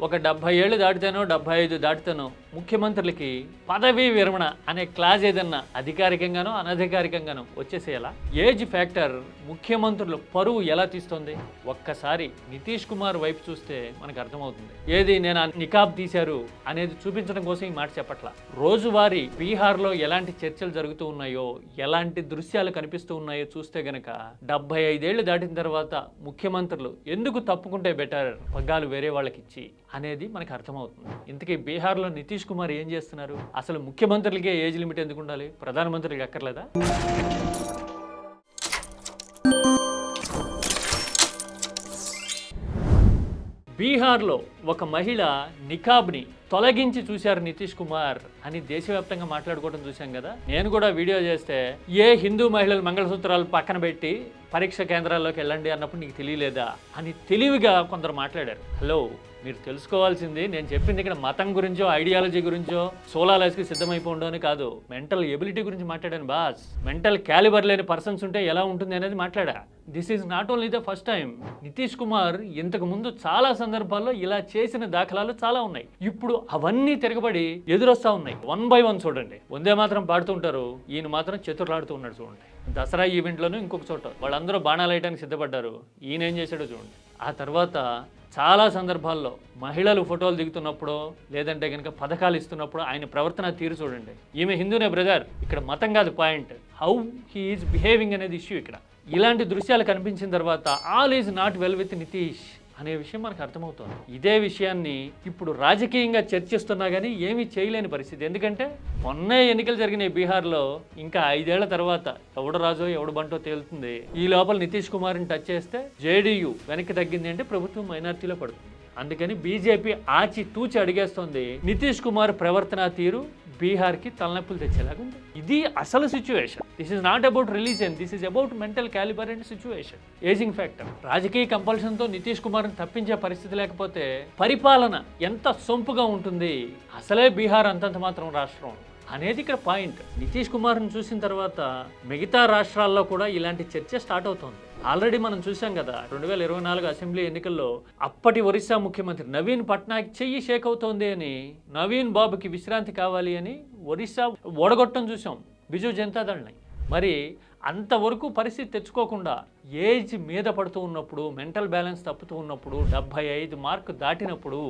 ఒక 70 ఏళ్ళు దాటితేనో 75 దాటితేనో ముఖ్యమంత్రులకి పదవీ విరమణ అనే క్లాజ్ ఏదన్నా అధికారికంగానో అనధికారికంగానో వచ్చేసేయాలా? ఏజ్ ఫ్యాక్టర్ ముఖ్యమంత్రులు పరువు ఎలా తీస్తుంది? ఒక్కసారి నితీష్ కుమార్ వైపు చూస్తే మనకు అర్థమవుతుంది. ఏది నేను నికాబ్ తీశారు అనేది చూపించడం కోసం ఈ మాట చెప్పట్లా. రోజువారీ బీహార్లో ఎలాంటి చర్చలు జరుగుతూ ఉన్నాయో, ఎలాంటి దృశ్యాలు కనిపిస్తూ ఉన్నాయో చూస్తే గనక 75 ఏళ్ళు దాటిన తర్వాత ముఖ్యమంత్రులు ఎందుకు తప్పుకుంటే బెటర్, పగ్గాలు వేరే వాళ్ళకి ఇచ్చి అనేది మనకు అర్థమవుతుంది. ఇంతకీ బీహార్లో నితీష్ కుమార్ ఏం చేస్తున్నారు? అసలు ముఖ్యమంత్రులకే ఏజ్ లిమిట్ ఎందుకు ఉండాలి? ప్రధానమంత్రికి అక్కర్లేదా? బీహార్లో ఒక మహిళ నికాబ్ని తొలగించి చూశారు నితీష్ కుమార్ అని దేశవ్యాప్తంగా మాట్లాడుకోవడం చూశాం కదా. నేను కూడా వీడియో చేస్తే ఏ హిందూ మహిళలు మంగళసూత్రాలు పక్కన పెట్టి పరీక్ష కేంద్రాల్లోకి వెళ్ళండి అన్నప్పుడు నీకు తెలియలేదా అని తెలివిగా కొందరు మాట్లాడారు. హలో, మీరు తెలుసుకోవాల్సింది నేను చెప్పింది ఇక్కడ మతం గురించో ఐడియాలజీ గురించో సోలాలైజ్కి సిద్ధమైపోవడం అని కాదు. మెంటల్ ఎబిలిటీ గురించి మాట్లాడాను బాస్. మెంటల్ క్యాలిబర్ లేని పర్సన్స్ ఉంటే ఎలా ఉంటుంది అనేది మాట్లాడా. This is not only the first time. Nitish Kumar ఇంతకు ముందు చాలా సందర్భాల్లో ఇలా చేసిన దాఖలాలు చాలా ఉన్నాయి. ఇప్పుడు అవన్నీ తిరగబడి ఎదురొస్తా ఉన్నాయి. 1 by 1 చూడండి. వందే మాత్రం పాడుతుంటారు, ఈయన మాత్రం చతుర్లాడుతూ ఉన్నాడు చూడండి. దసరా ఈవెంట్లోనూ ఇంకొక చోట వాళ్ళందరూ బాణాలు వేయడానికి సిద్ధపడ్డారు, ఈయన ఏం చేశాడో చూడండి. ఆ తర్వాత చాలా సందర్భాల్లో మహిళలు ఫోటోలు దిగుతున్నప్పుడు లేదంటే కనుక పథకాలు ఇస్తున్నప్పుడు ఆయన ప్రవర్తన తీరు చూడండి. ఈమె హిందూనే బ్రదర్, ఇక్కడ మతం కాదు point, how he is behaving అనేది ఇష్యూ ఇక్కడ. ఇలాంటి దృశ్యాలు కనిపించిన తర్వాత all is not well with Nitish అనే విషయం మనకు అర్థమవుతుంది. ఇదే విషయాన్ని ఇప్పుడు రాజకీయంగా చర్చిస్తున్నా కానీ ఏమీ చేయలేని పరిస్థితి. ఎందుకంటే మొన్నే ఎన్నికలు జరిగినాయి బీహార్లో. ఇంకా 5 ఏళ్ల తర్వాత ఎవడు రాజో ఎవడు బంటో తేలుతుంది. ఈ లోపల నితీష్ కుమార్ని టచ్ చేస్తే జేడీయూ వెనక్కి తగ్గింది అంటే ప్రభుత్వం మైనార్టీలో పడుతుంది. అందుకని బీజేపీ ఆచి తూచి అడిగేస్తుంది. నితీష్ కుమార్ ప్రవర్తన తీరు బీహార్కి తలనొప్పులు తెచ్చేలాగుంది. ఇది అసలు situation. This is not about religion, this is about mental calibre and situation, ageing factor. రాజకీయ కంపల్షన్తో నితీష్ కుమార్ని తప్పించే పరిస్థితి లేకపోతే పరిపాలన ఎంత సొంపుగా ఉంటుంది. అసలే బీహార్ అంతంత మాత్రం రాష్ట్రం అనేది ఇక్కడ పాయింట్. నితీష్ కుమార్ని చూసిన తర్వాత మిగతా రాష్ట్రాల్లో కూడా ఇలాంటి చర్చ స్టార్ట్ అవుతుంది. ఆల్రెడీ మనం చూసాం కదా 2024 అసెంబ్లీ ఎన్నికల్లో అప్పటి ఒరిస్సా ముఖ్యమంత్రి నవీన్ పట్నాయక్ చెయ్యి షేక్ అవుతోంది అని, నవీన్ బాబుకి విశ్రాంతి కావాలి అని ఒరిస్సా ఓడగొట్టం చూసాం బిజు జనతాదళ్ని. మరి అంతవరకు పరిస్థితి తెచ్చుకోకుండా ఏజ్ మీద పడుతూ ఉన్నప్పుడు, మెంటల్ బ్యాలెన్స్ తప్పుతూ ఉన్నప్పుడు, 75 మార్కు దాటినప్పుడు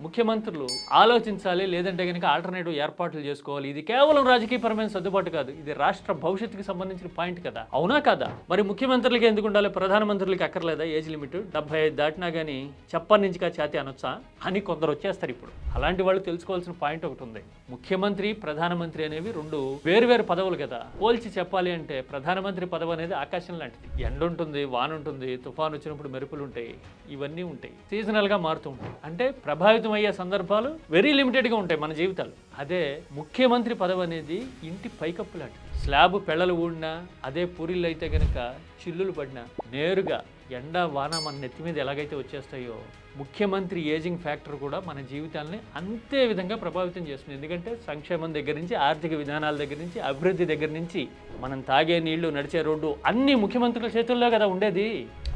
ముఖ్యమంత్రులు ఆలోచించాలి. లేదంటే కనుక ఆల్టర్నేటివ్ ఏర్పాట్లు చేసుకోవాలి. ఇది కేవలం రాజకీయపరమైన సర్దుబాటు కాదు, ఇది రాష్ట్ర భవిష్యత్తుకి సంబంధించిన పాయింట్ కదా. అవునా కదా? మరి ముఖ్యమంత్రులకి ఎందుకు ఉండాలి, ప్రధానమంత్రులకి అక్కర్లేదా ఏజ్ లిమిట్? 75 దాటినా కానీ చెప్పని నుంచి ఛాతీ అనొచ్చా అని కొందరు వచ్చేస్తారు ఇప్పుడు. అలాంటి వాళ్ళు తెలుసుకోవాల్సిన పాయింట్ ఒకటి ఉంది. ముఖ్యమంత్రి ప్రధానమంత్రి అనేవి 2 వేరువేరు పదవులు కదా. పోల్చి చెప్పాలి అంటే ప్రధానమంత్రి పదవి అనేది ఆకాశం లాంటిది. ఎండ ఉంటుంది, వాన ఉంటుంది, తుఫాను వచ్చినప్పుడు మెరుపులు ఉంటాయి, ఇవన్నీ ఉంటాయి, సీజనల్గా మారుతూ ఉంటాయి. అంటే ప్రభావితం అయ్యే సందర్భాలు వెరీ లిమిటెడ్గా ఉంటాయి మన జీవితాలు. అదే ముఖ్యమంత్రి పదవి అనేది ఇంటి పైకప్పు లాంటిది. స్లాబ్ పెళ్ళలు ఊడినా, అదే పూరిళ్ళు అయితే కనుక చిల్లులు పడినా నేరుగా ఎండ వాన మన నెత్తి మీద ఎలాగైతే వచ్చేస్తాయో ముఖ్యమంత్రి ఏజింగ్ ఫ్యాక్టర్ కూడా మన జీవితాలని అంతే విధంగా ప్రభావితం చేస్తుంది. ఎందుకంటే సంక్షేమం దగ్గర నుంచి, ఆర్థిక విధానాల దగ్గర నుంచి, అభివృద్ధి దగ్గర నుంచి, మనం తాగే నీళ్లు, నడిచే రోడ్డు అన్నీ ముఖ్యమంత్రుల చేతుల్లో కదా ఉండేది.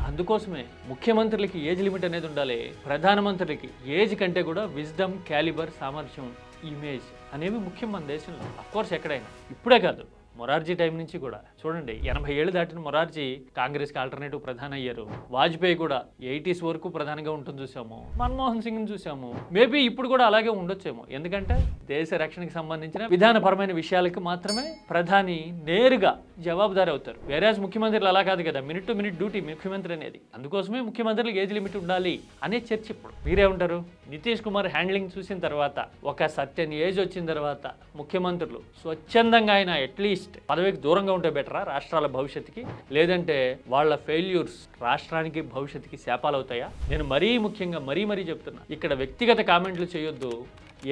అందుకోసమే ముఖ్యమంత్రులకి ఏజ్ లిమిట్ అనేది ఉండాలి. ప్రధానమంత్రులకి ఏజ్ కంటే కూడా విజ్డమ్, క్యాలిబర్, సామర్థ్యం, ఇమేజ్ అనేవి ముఖ్యం మన దేశంలో. అఫ్కోర్స్ ఎక్కడైనా, ఇప్పుడే కాదు, మొరార్జీ టైం నుంచి కూడా చూడండి. 80 ఏళ్ళు దాటిన మొరార్జీ కాంగ్రెస్కి ఆల్టర్నేటివ్ ప్రధాని అయ్యారు. వాజ్పేయి కూడా 80s వరకు ప్రధానిగా ఉంటుంది చూసాము. మన్మోహన్ సింగ్ని చూసాము. మేబీ ఇప్పుడు కూడా అలాగే ఉండొచ్చేమో. ఎందుకంటే దేశ రక్షణకి సంబంధించిన విధానపరమైన విషయాలకు మాత్రమే ప్రధాని నేరుగా జవాబుదారి అవుతారు. వేరేస్ ముఖ్యమంత్రులు అలా కాదు కదా, మినిట్ టు మినిట్ డ్యూటీ ముఖ్యమంత్రి అనేది. అందుకోసమే ముఖ్యమంత్రులకు ఏజ్ లిమిట్ ఉండాలి అనే చర్చ ఇప్పుడు. మీరే ఉంటారు? నితీష్ కుమార్ హ్యాండ్లింగ్ చూసిన తర్వాత, ఒక సర్టెన్ ఏజ్ వచ్చిన తర్వాత ముఖ్యమంత్రులు స్వచ్ఛందంగా అయినా అట్లీస్ట్ పదవికి దూరంగా ఉంటే బెటరా రాష్ట్రాల భవిష్యత్తుకి? లేదంటే వాళ్ళ ఫెయిల్యూర్స్ రాష్ట్రానికి భవిష్యత్తుకి శాపాలు అవుతాయా? నేను మరీ ముఖ్యంగా మరీ చెప్తున్నా, ఇక్కడ వ్యక్తిగత కామెంట్లు చేయొద్దు.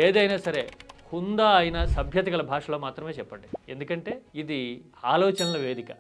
ఏదైనా సరే హుందా అయిన సభ్యత గల భాషలో మాత్రమే చెప్పండి. ఎందుకంటే ఇది ఆలోచనల వేదిక.